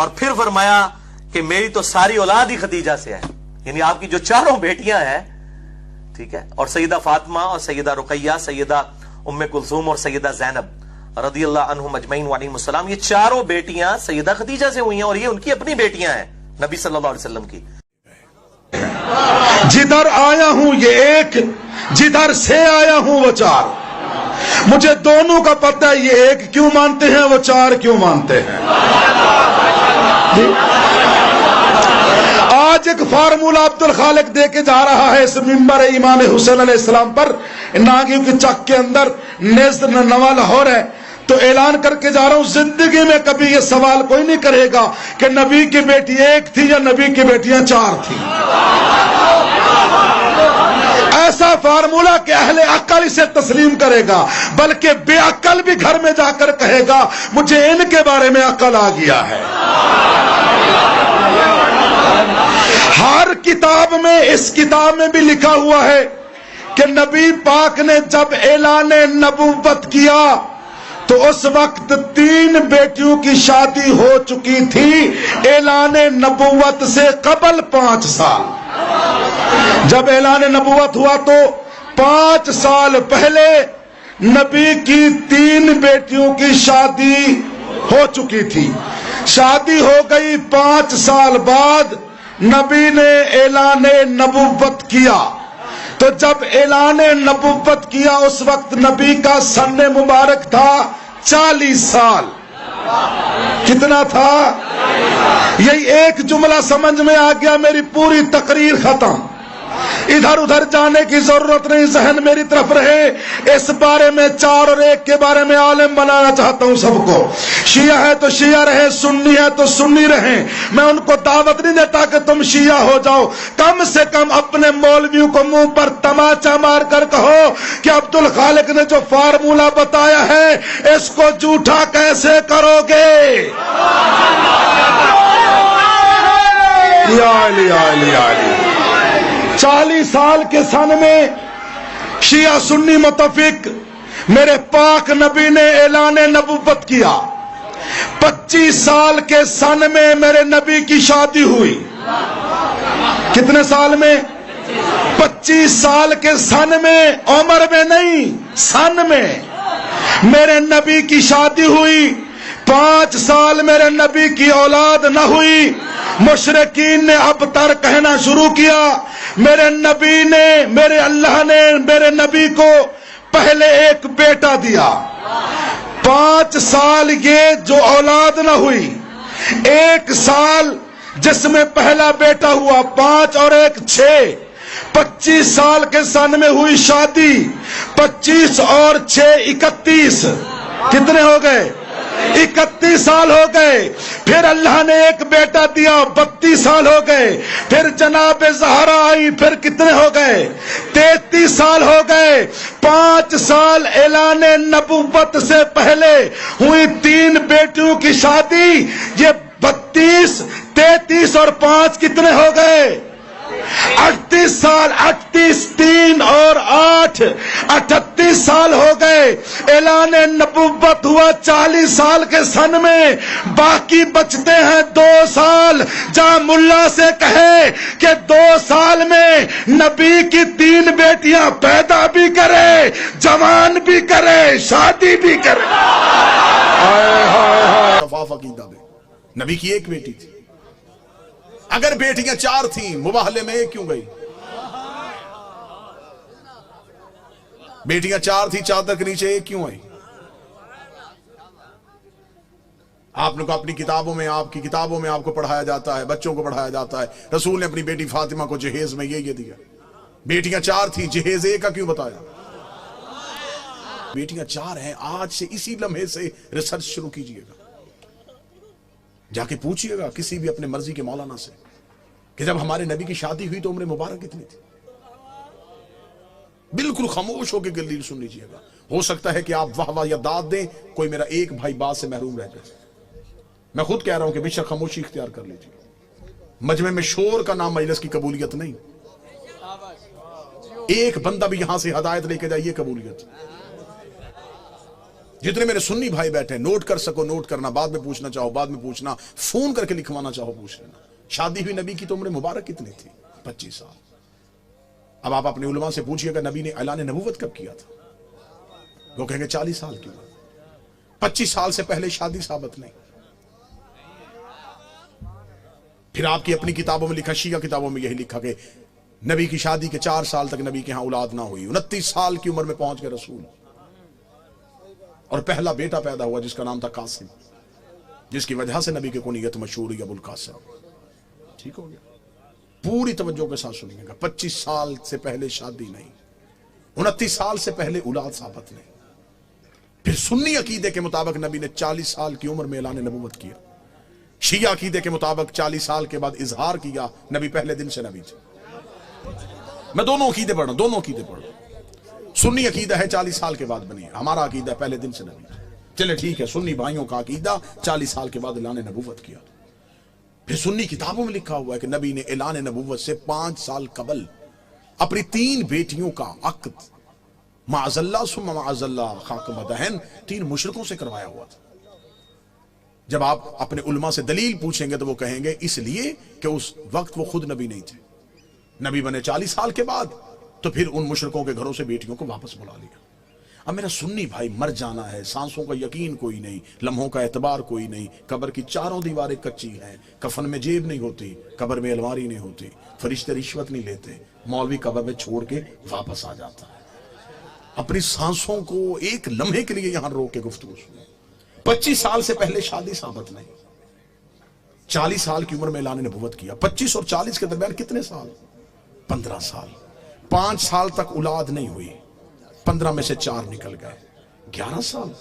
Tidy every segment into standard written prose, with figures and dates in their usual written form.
اور پھر فرمایا کہ میری تو ساری اولاد ہی خدیجہ سے ہے، یعنی آپ کی جو چاروں بیٹیاں ہیں، ٹھیک ہے، اور سیدہ فاطمہ اور سیدہ رقیہ، سیدہ ام کلثوم اور سیدہ زینب رضی اللہ عنہم اجمعین وعلیہم السلام، یہ چاروں بیٹیاں سیدہ خدیجہ سے ہوئی ہیں، اور یہ ان کی اپنی بیٹیاں ہیں نبی صلی اللہ علیہ وسلم کی۔ جدھر آیا ہوں یہ ایک، جدھر سے آیا ہوں وہ چار، مجھے دونوں کا پتہ ہے، یہ ایک کیوں مانتے ہیں وہ چار کیوں مانتے ہیں۔ آج ایک فارمولہ عبد الخالق دے کے جا رہا ہے اس منبر امام حسین علیہ السلام پر، ناگیوں کے چک کے اندر نیز نوا لاہور ہے، تو اعلان کر کے جا رہا ہوں، زندگی میں کبھی یہ سوال کوئی نہیں کرے گا کہ نبی کی بیٹی ایک تھی یا نبی کی بیٹیاں چار تھیں۔ ایسا فارمولہ کہ اہل عقل اسے تسلیم کرے گا، بلکہ بے عقل بھی گھر میں جا کر کہے گا مجھے ان کے بارے میں عقل آ گیا ہے۔ ہر کتاب میں، اس کتاب میں بھی لکھا ہوا ہے کہ نبی پاک نے جب اعلان نبوت کیا تو اس وقت 3 بیٹیوں کی شادی ہو چکی تھی، اعلان نبوت سے قبل 5 سال۔ جب اعلان نبوت ہوا تو 5 سال پہلے نبی کی 3 بیٹیوں کی شادی ہو چکی تھی۔ شادی ہو گئی 5 سال بعد نبی نے اعلان نبوت کیا، تو جب اعلان نبوت کیا اس وقت نبی کا سن مبارک تھا 40 سال۔ کتنا تھا؟ یہی ایک جملہ سمجھ میں آ گیا، میری پوری تقریر ختم۔ ادھر ادھر جانے کی ضرورت نہیں، ذہن میری طرف رہے۔ اس بارے میں 4 اور 1 کے بارے میں عالم بنانا چاہتا ہوں سب کو۔ شیعہ ہے تو شیعہ رہیں، سنی ہے تو سنی رہیں، میں ان کو دعوت نہیں دیتا کہ تم شیعہ ہو جاؤ، کم سے کم اپنے مولویوں کو منہ پر تماچا مار کر کہو کہ عبد الخالق نے جو فارمولہ بتایا ہے اس کو جھوٹا کیسے کرو گے۔ یا علی یا علی یا علی۔ 40 سال کے سن میں شیعہ سنی متفق، میرے پاک نبی نے اعلان نبوت کیا۔ 25 سال کے سن میں میرے نبی کی شادی ہوئی۔ کتنے سال میں؟ 25 سال کے سن میں، عمر میں نہیں، سن میں میرے نبی کی شادی ہوئی۔ 5 سال میرے نبی کی اولاد نہ ہوئی۔ مشرکین نے ابتر کہنا شروع کیا، میرے نبی نے، میرے اللہ نے میرے نبی کو پہلے ایک بیٹا دیا۔ 5 سال یہ جو اولاد نہ ہوئی، 1 سال جس میں پہلا بیٹا ہوا، 5 اور 1 6، 25 سال کے سن میں ہوئی شادی۔ 25 اور 6 31، کتنے ہو گئے؟ 31 سال ہو گئے۔ پھر اللہ نے ایک بیٹا دیا، 32 سال ہو گئے۔ پھر جناب زہرا آئی، پھر کتنے ہو گئے؟ 33 سال ہو گئے۔ 5 سال اعلان نبوت سے پہلے ہوئی 3 بیٹیوں کی شادی، یہ 32، 33 اور 5 کتنے ہو گئے؟ 38 سال۔ 38 3 اور 8 38 سال ہو گئے۔ اعلان نبوت ہوا 40 سال کے سن میں، باقی بچتے ہیں 2 سال۔ جہاں ملا سے کہے کہ 2 سال میں نبی کی 3 بیٹیاں پیدا بھی کرے، جوان بھی کرے، شادی بھی کرے۔ نبی کی 1 بیٹی تھی، اگر بیٹیاں 4 تھیں مباہلے میں 1 کیوں گئی؟ بیٹیاں 4 تھی، چادر کے نیچے 1 کیوں آئی؟ آپ نے اپنی کتابوں میں، آپ کی کتابوں میں آپ کو پڑھایا جاتا ہے، بچوں کو پڑھایا جاتا ہے، رسول نے اپنی بیٹی فاطمہ کو جہیز میں یہ دیا۔ بیٹیاں 4 تھی، جہیز 1 کا کیوں بتایا؟ بیٹیاں 4 ہیں، آج سے اسی لمحے سے ریسرچ شروع کیجئے گا، جا کے پوچھئے گا کسی بھی اپنے مرضی کے مولانا سے کہ جب ہمارے نبی کی شادی ہوئی تو عمر مبارک کتنی تھی۔ بالکل خاموش ہو کے دلیل سن لیجئے گا۔ ہو سکتا ہے کہ آپ واہ واہ یا داد دیں، کوئی میرا ایک بھائی بات سے محروم رہ جائے۔ میں خود کہہ رہا ہوں کہ بے شک خاموشی اختیار کر لیجئے۔ مجمع میں شور کا نام مجلس کی قبولیت نہیں، ایک بندہ بھی یہاں سے ہدایت لے کے جائے یہ قبولیت۔ جتنے میرے سنی بھائی بیٹھے ہیں، نوٹ کر سکو نوٹ کرنا، بعد میں پوچھنا چاہو بعد میں پوچھنا، فون کر کے لکھوانا چاہو پوچھ لینا۔ شادی ہوئی نبی کی تو عمر مبارک کتنی تھی؟ 25 سال۔ اب آپ اپنے علماء سے پوچھئے گا نبی نے اعلان نبوت کب کیا تھا؟ وہ کہیں گے 40 سال کی عمر۔ 25 سال سے پہلے شادی ثابت نہیں۔ پھر آپ کی اپنی کتابوں میں لکھا، شیعہ کتابوں میں یہی لکھا کہ نبی کی شادی کے 4 سال تک نبی کے ہاں اولاد نہ ہوئی، 29 سال کی عمر میں پہنچ گئے رسول، اور پہلا بیٹا پیدا ہوا جس کا نام تھا قاسم، جس کی وجہ سے نبی کے کنیت مشہور ہوئی ابو القاسم۔ ٹھیک ہو گیا؟ پوری توجہ کے ساتھ سنیے گا، 25 سال سے پہلے شادی نہیں، 29 سال سے پہلے اولاد ثابت نہیں۔ پھر سنی عقیدے کے مطابق نبی نے 40 سال کی عمر میں اعلان نبوت کیا، شیعہ عقیدے کے مطابق 40 سال کے بعد اظہار کیا، نبی پہلے دن سے نبی تھے۔ میں دونوں عقیدے پڑھ رہا ہوں، دونوں عقیدے پڑھ رہا ہوں۔ سنی عقیدہ ہے 40 سال کے بعد بنی، ہمارا عقیدہ ہے پہلے دن سے نبی تھے۔ چلے ٹھیک ہے، سنی بھائیوں کا عقیدہ 40 سال کے بعد اعلان نبوت کیا۔ پھر سنی کتابوں میں لکھا ہوا ہے کہ نبی نے اعلان نبوت سے 5 سال قبل اپنی 3 بیٹیوں کا عقد معاذ اللہ ثم معاذ اللہ خاک مدہن 3 مشرکوں سے کروایا ہوا تھا۔ جب آپ اپنے علماء سے دلیل پوچھیں گے تو وہ کہیں گے اس لیے کہ اس وقت وہ خود نبی نہیں تھے، نبی بنے 40 سال کے بعد، تو پھر ان مشرکوں کے گھروں سے بیٹیوں کو واپس بلا لیا۔ اب میرا سنی بھائی، مر جانا ہے، سانسوں کا یقین کوئی نہیں، لمحوں کا اعتبار کوئی نہیں، قبر کی 4 دیواریں کچی ہیں، کفن میں جیب نہیں ہوتی، قبر میں الماری نہیں ہوتی، فرشتے رشوت نہیں لیتے، مولوی قبر میں چھوڑ کے واپس آ جاتا ہے۔ اپنی سانسوں کو ایک لمحے کے لیے یہاں روک کے گفتگو سنیں۔ 25 سال سے پہلے شادی ثابت نہیں، 40 سال کی عمر میں اعلان نبوت کیا۔ 25 اور 40 کے درمیان کتنے سال؟ 15 سال۔ 5 سال تک اولاد نہیں ہوئی، 15 میں سے 4 نکل گئے، 11 سال۔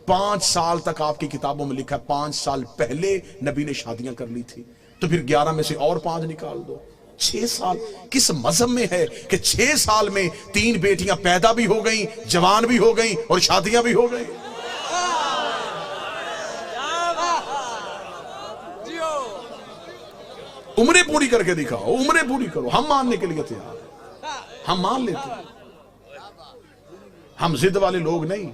5 سال تک آپ کی کتابوں میں لکھا ہے 5 سال پہلے نبی نے شادیاں کر لی تھی، تو پھر 11 میں سے اور 5 نکال دو، 6 سال۔ کس مذہب میں ہے کہ 6 سال میں 3 بیٹیاں پیدا بھی ہو گئیں، جوان بھی ہو گئیں اور شادیاں بھی ہو گئیں؟ عمریں پوری کر کے دکھاؤ، عمریں پوری کرو، ہم ماننے کے لیے تیار، ہم مان لیتے ہیں، ہم ضد والے لوگ نہیں۔